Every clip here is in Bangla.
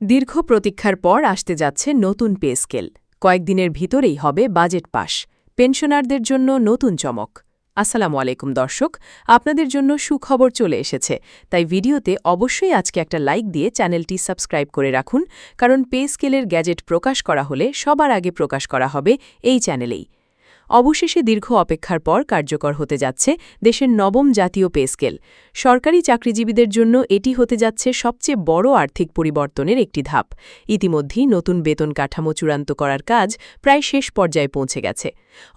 দীর্ঘ প্রতীক্ষার পর আসতে যাচ্ছে নতুন পে স্কেল। কয়েকদিনের ভিতরেই হবে বাজেট পাস। পেনশনারদের জন্য নতুন চমক। আসসালামু আলাইকুম দর্শক, আপনাদের জন্য সুখবর চলে এসেছে। তাই ভিডিওতে অবশ্যই আজকে একটা লাইক দিয়ে চ্যানেলটি সাবস্ক্রাইব করে রাখুন, কারণ পে স্কেলের গ্যাজেট প্রকাশ করা হলে সবার আগে প্রকাশ করা হবে এই চ্যানেলেই। অবশেষে দীর্ঘ অপেক্ষার পর কার্যকর হতে যাচ্ছে দেশের নবম জাতীয় পে স্কেল। সরকারি চাকরিজীবীদের জন্য এটি হতে যাচ্ছে সবচেয়ে বড় আর্থিক পরিবর্তনের একটি ধাপ। ইতিমধ্যেই নতুন বেতন কাঠামো চূড়ান্ত করার কাজ প্রায় শেষ পর্যায়ে পৌঁছে গেছে।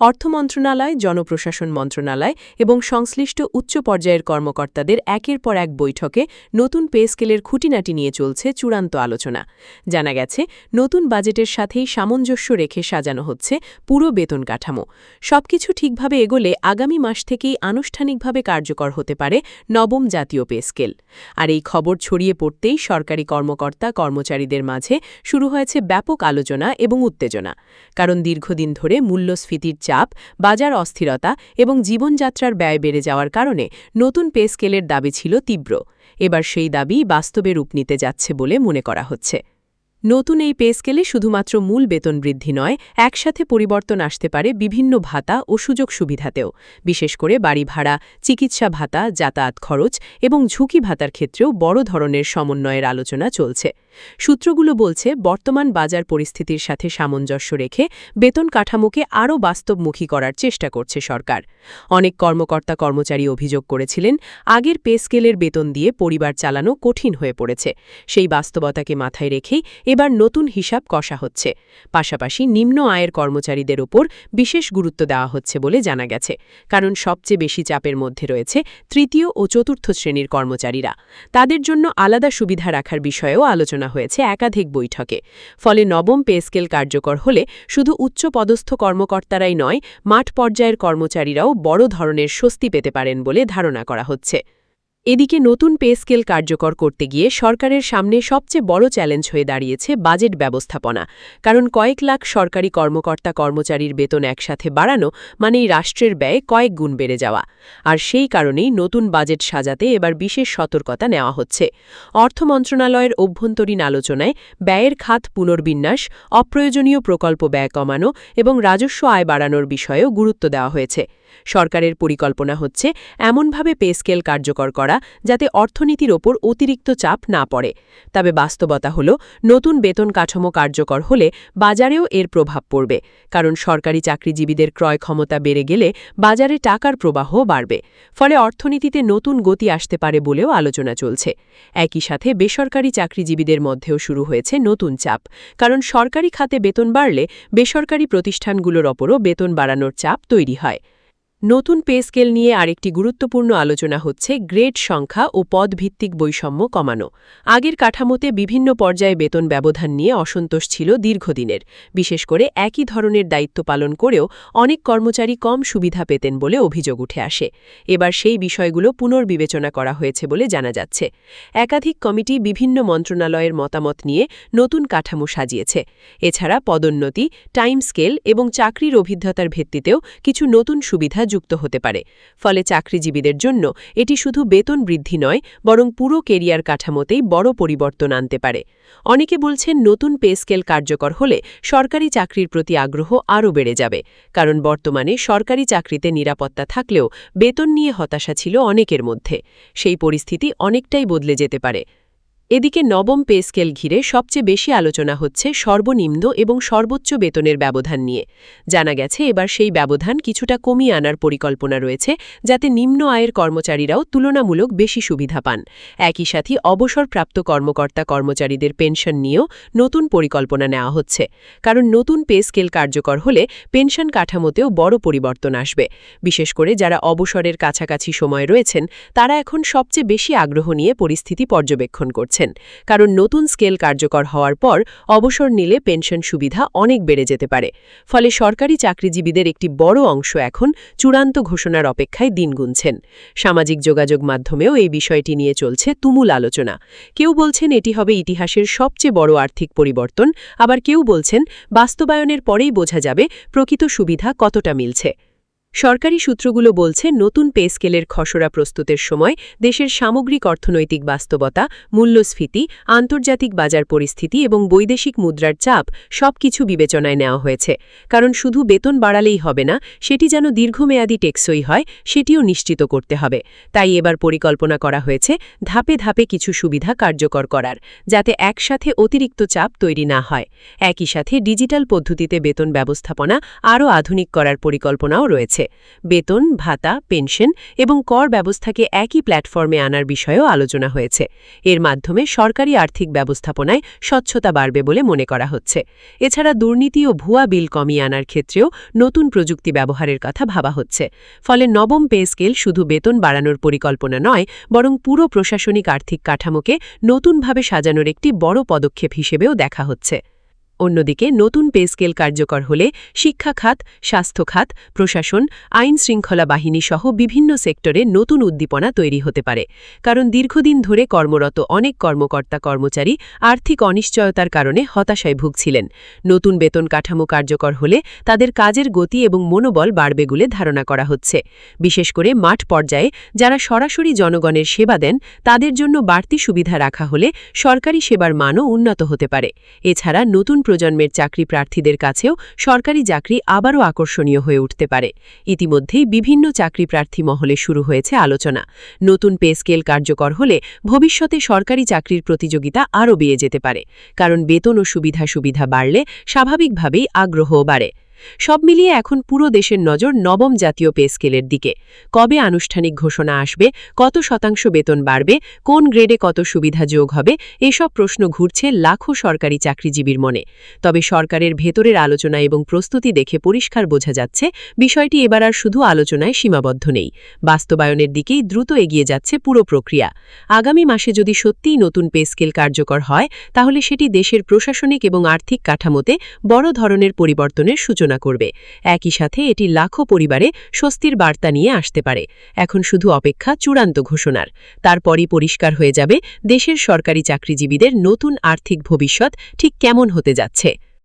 অর্থ মন্ত্রণালয়, জনপ্রশাসন মন্ত্রণালয় এবং সংশ্লিষ্ট উচ্চ পর্যায়ের কর্মকর্তাদের একের পর এক বৈঠকে নতুন পে স্কেলের খুঁটিনাটি নিয়ে চলছে চূড়ান্ত আলোচনা। জানা গেছে, নতুন বাজেটের সাথেই সামঞ্জস্য রেখে সাজানো হচ্ছে পুরো বেতন কাঠামো। সবকিছু ঠিকভাবে এগোলে আগামী মাস থেকেই আনুষ্ঠানিকভাবে কার্যকর হতে পারে নবম জাতীয় পে স্কেল। আর এই খবর ছড়িয়ে পড়তেই সরকারি কর্মকর্তা কর্মচারীদের মাঝে শুরু হয়েছে ব্যাপক আলোচনা এবং উত্তেজনা। কারণ দীর্ঘদিন ধরে মূল্যস্ফীতির চাপ, বাজার অস্থিরতা এবং জীবনযাত্রার ব্যয় বেড়ে যাওয়ার কারণে নতুন পে স্কেলের দাবি ছিল তীব্র। এবার সেই দাবি বাস্তবে রূপ নিতে যাচ্ছে বলে মনে করা হচ্ছে। নতুন এই পে স্কেলে শুধুমাত্র মূল বেতন বৃদ্ধি নয়, একসাথে পরিবর্তন আসতে পারে বিভিন্ন ভাতা ও সুযোগ সুবিধাতেও। বিশেষ করে বাড়ি ভাড়া, চিকিৎসা ভাতা, যাতায়াত খরচ এবং ঝুঁকি ভাতার ক্ষেত্রেও বড় ধরনের সমন্বয়ের আলোচনা চলছে। সূত্রগুলো বলছে, বর্তমান বাজার পরিস্থিতির সাথে সামঞ্জস্য রেখে বেতন কাঠামোকে আরও বাস্তবমুখী করার চেষ্টা করছে সরকার। অনেক কর্মকর্তা কর্মচারী অভিযোগ করেছিলেন, আগের পে স্কেলের বেতন দিয়ে পরিবার চালানো কঠিন হয়ে পড়েছে। সেই বাস্তবতাকে মাথায় রেখেই এবার নতুন হিসাব কষা হচ্ছে। পাশাপাশি নিম্ন আয়ের কর্মচারীদের ওপর বিশেষ গুরুত্ব দেওয়া হচ্ছে বলে জানা গেছে, কারণ সবচেয়ে বেশি চাপের মধ্যে রয়েছে তৃতীয় ও চতুর্থ শ্রেণীর কর্মচারীরা। তাদের জন্য আলাদা সুবিধা রাখার বিষয়েও আলোচনা হয়েছে একাধিক বৈঠকে। ফলে নবম পে স্কেল কার্যকর হলে শুধু উচ্চপদস্থ কর্মকর্তারাই নয়, মাঠ পর্যায়ের কর্মচারীরাও বড় ধরনের স্বস্তি পেতে পারেন বলে ধারণা করা হচ্ছে। এদিকে নতুন পে স্কেল কার্যকর করতে গিয়ে সরকারের সামনে সবচেয়ে বড় চ্যালেঞ্জ হয়ে দাঁড়িয়েছে বাজেট ব্যবস্থাপনা। কারণ কয়েক লাখ সরকারি কর্মকর্তা কর্মচারীর বেতন একসাথে বাড়ানো মানেই রাষ্ট্রের ব্যয় কয়েক গুণ বেড়ে যাওয়া। আর সেই কারণেই নতুন বাজেট সাজাতে এবার বিশেষ সতর্কতা নেওয়া হচ্ছে। অর্থ মন্ত্রণালয়ের অভ্যন্তরীণ আলোচনায় ব্যয়ের খাত পুনর্বিন্যাস, অপ্রয়োজনীয় প্রকল্প ব্যয় কমানো এবং রাজস্ব আয় বাড়ানোর বিষয়েও গুরুত্ব দেওয়া হয়েছে। সরকারের পরিকল্পনা হচ্ছে এমনভাবে পে স্কেল কার্যকর করা যাতে অর্থনীতির ওপর অতিরিক্ত চাপ না পড়ে। তবে বাস্তবতা হল, নতুন বেতন কাঠামো কার্যকর হলে বাজারেও এর প্রভাব পড়বে, কারণ সরকারি চাকরিজীবীদের ক্রয় ক্ষমতা বেড়ে গেলে বাজারে টাকার প্রবাহও বাড়বে। ফলে অর্থনীতিতে নতুন গতি আসতে পারে বলেও আলোচনা চলছে। একই সাথে বেসরকারি চাকরিজীবীদের মধ্যেও শুরু হয়েছে নতুন চাপ, কারণ সরকারি খাতে বেতন বাড়লে বেসরকারি প্রতিষ্ঠানগুলোর ওপরও বেতন বাড়ানোর চাপ তৈরি হয়। নতুন পে স্কেল নিয়ে আরেকটি গুরুত্বপূর্ণ আলোচনা হচ্ছে গ্রেড সংখ্যা ও পদভিত্তিক বৈষম্য কমানো। আগের কাঠামোতে বিভিন্ন পর্যায়ে বেতন ব্যবধান নিয়ে অসন্তোষ ছিল দীর্ঘদিনের। বিশেষ করে একই ধরনের দায়িত্ব পালন করেও অনেক কর্মচারী কম সুবিধা পেতেন বলে অভিযোগ উঠে আসে। এবার সেই বিষয়গুলো পুনর্বিবেচনা করা হয়েছে বলে জানা যাচ্ছে। একাধিক কমিটি বিভিন্ন মন্ত্রণালয়ের মতামত নিয়ে নতুন কাঠামো সাজিয়েছে। এছাড়া পদোন্নতি, টাইম স্কেল এবং চাকরির অভিজ্ঞতার ভিত্তিতেও কিছু নতুন সুবিধা যুক্ত হতে পারে। ফলে চাকরিজীবীদের জন্য এটি শুধু বেতন বৃদ্ধি নয়, বরং পুরো কেরিয়ার কাঠামোতেই বড় পরিবর্তন আনতে পারে। অনেকে বলছেন, নতুন পে স্কেল কার্যকর হলে সরকারি চাকরির প্রতি আগ্রহ আরও বেড়ে যাবে, কারণ বর্তমানে সরকারি চাকরিতে নিরাপত্তা থাকলেও বেতন নিয়ে হতাশা ছিল অনেকের মধ্যে। সেই পরিস্থিতি অনেকটাই বদলে যেতে পারে। এদিকে নবম পে স্কেল ঘিরে সবচেয়ে বেশি আলোচনা হচ্ছে সর্বনিম্ন এবং সর্বোচ্চ বেতনের ব্যবধান নিয়ে। জানা গেছে, এবার সেই ব্যবধান কিছুটা কমিয়ে আনার পরিকল্পনা রয়েছে, যাতে নিম্ন আয়ের কর্মচারীরাও তুলনামূলক বেশি সুবিধা পান। একই সাথে অবসরপ্রাপ্ত কর্মকর্তা কর্মচারীদের পেনশন নিয়েও নতুন পরিকল্পনা নেওয়া হচ্ছে, কারণ নতুন পে স্কেল কার্যকর হলে পেনশন কাঠামোতেও বড় পরিবর্তন আসবে। বিশেষ করে যারা অবসরের কাছাকাছি সময় রয়েছেন, তারা এখন সবচেয়ে বেশি আগ্রহ নিয়ে পরিস্থিতি পর্যবেক্ষণ করছেন। কারণ নতুন স্কেল কার্যকর হওয়ার পর অবসর নিলে পেনশন সুবিধা অনেক বেড়ে যেতে পারে। ফলে সরকারি চাকরিজীবীদের একটি বড় অংশ এখন চূড়ান্ত ঘোষণার অপেক্ষায় দিন গুনছেন। সামাজিক যোগাযোগ মাধ্যমেও এই বিষয়টি নিয়ে চলছে তুমুল আলোচনা। কেউ বলছেন এটি হবে ইতিহাসের সবচেয়ে বড় আর্থিক পরিবর্তন, আবার কেউ বলছেন বাস্তবায়নের পরেই বোঝা যাবে প্রকৃত সুবিধা কতটা মিলছে। সরকারি সূত্রগুলো বলছে নতুন পে স্কেলের খসড়া প্রস্তুতের সময় দেশের সামগ্রিক অর্থনৈতিক বাস্তবতা, মূল্যস্ফীতি, আন্তর্জাতিক বাজার পরিস্থিতি এবং বৈদেশিক মুদ্রার চাপ সবকিছু বিবেচনায় নেওয়া হয়েছে। কারণ শুধু বেতন বাড়ালেই হবে না, সেটি যেন দীর্ঘমেয়াদী টেকসই হয় সেটিও নিশ্চিত করতে হবে। তাই এবার পরিকল্পনা করা হয়েছে ধাপে ধাপে কিছু সুবিধা কার্যকর করার, যাতে একসাথে অতিরিক্ত চাপ তৈরি না হয়। একই সাথে ডিজিটাল পদ্ধতিতে বেতন ব্যবস্থাপনা আরও আধুনিক করার পরিকল্পনাও রয়েছে। বেতন, ভাতা, পেনশন এবং কর ব্যবস্থাকে একই প্ল্যাটফর্মে আনার বিষয়েও আলোচনা হয়েছে। এর মাধ্যমে সরকারি আর্থিক ব্যবস্থাপনায় স্বচ্ছতা বাড়বে বলে মনে করা হচ্ছে। এছাড়া দুর্নীতি ও ভুয়া বিল কমিয়ে আনার ক্ষেত্রেও নতুন প্রযুক্তি ব্যবহারের কথা ভাবা হচ্ছে। ফলে নবম পে স্কেল শুধু বেতন বাড়ানোর পরিকল্পনা নয়, বরং পুরো প্রশাসনিক আর্থিক কাঠামোকে নতুনভাবে সাজানোর একটি বড় পদক্ষেপ হিসেবেও দেখা হচ্ছে। অন্যদিকে নতুন পে স্কেল কার্যকর হলে শিক্ষা খাত, স্বাস্থ্য খাত, প্রশাসন, আইন শৃঙ্খলা বাহিনী সহ বিভিন্ন সেক্টরে নতুন উদ্দীপনা তৈরি হতে পারে। কারণ দীর্ঘদিন ধরে কর্মরত অনেক কর্মকর্তা-কর্মচারী আর্থিক অনিশ্চয়তার কারণে হতাশায় ভুগছিলেন। নতুন বেতন কাঠামো কার্যকর হলে তাদের কাজের গতি এবং মনোবল বাড়বে বলে ধারণা করা হচ্ছে। বিশেষ করে মাঠ পর্যায়ে যারা সরাসরি জনগণের সেবা দেন, তাদের জন্য বাড়তি সুবিধা রাখা হলে সরকারি সেবার মানও উন্নত হতে পারে। এছাড়া নতুন প্রজন্মের চাকরি প্রার্থীদের কাছেও সরকারি চাকরি আবারও আকর্ষণীয় হয়ে উঠতে পারে। ইতিমধ্যেই বিভিন্ন চাকরি প্রার্থী মহলে শুরু হয়েছে আলোচনা। নতুন পে স্কেল কার্যকর হলে ভবিষ্যতে সরকারি চাকরির প্রতিযোগিতা আরও বেড়ে যেতে পারে। কারণ বেতন ও সুবিধা বাড়লে স্বাভাবিকভাবেই আগ্রহও বাড়ে। সব মিলিয়ে এখন পুরো দেশের নজর নবম জাতীয় পে স্কেলের দিকে। কবে আনুষ্ঠানিক ঘোষণা আসবে, কত শতাংশ বেতন বাড়বে, কোন গ্রেডে কত সুবিধা যোগ হবে, এসব প্রশ্ন ঘুরছে লাখো সরকারি চাকরিজীবীর মনে। তবে সরকারের ভেতরের আলোচনা এবং প্রস্তুতি দেখে পরিষ্কার বোঝা যাচ্ছে বিষয়টি এবার আর শুধু আলোচনায় সীমাবদ্ধ নেই, বাস্তবায়নের দিকেই দ্রুত এগিয়ে যাচ্ছে পুরো প্রক্রিয়া। আগামী মাসে যদি সত্যিই নতুন পে স্কেল কার্যকর হয়, তাহলে সেটি দেশের প্রশাসনিক এবং আর্থিক কাঠামোতে বড় ধরনের পরিবর্তনের সূচনা করবে। একই সাথে এটি লাখো পরিবারে স্বস্তির বার্তা নিয়ে আসতে পারে। এখন শুধু অপেক্ষা চূড়ান্ত ঘোষণার। তারপরই পরিষ্কার হয়ে যাবে দেশের সরকারি চাকরিজীবীদের নতুন আর্থিক ভবিষ্যৎ ঠিক কেমন হতে যাচ্ছে।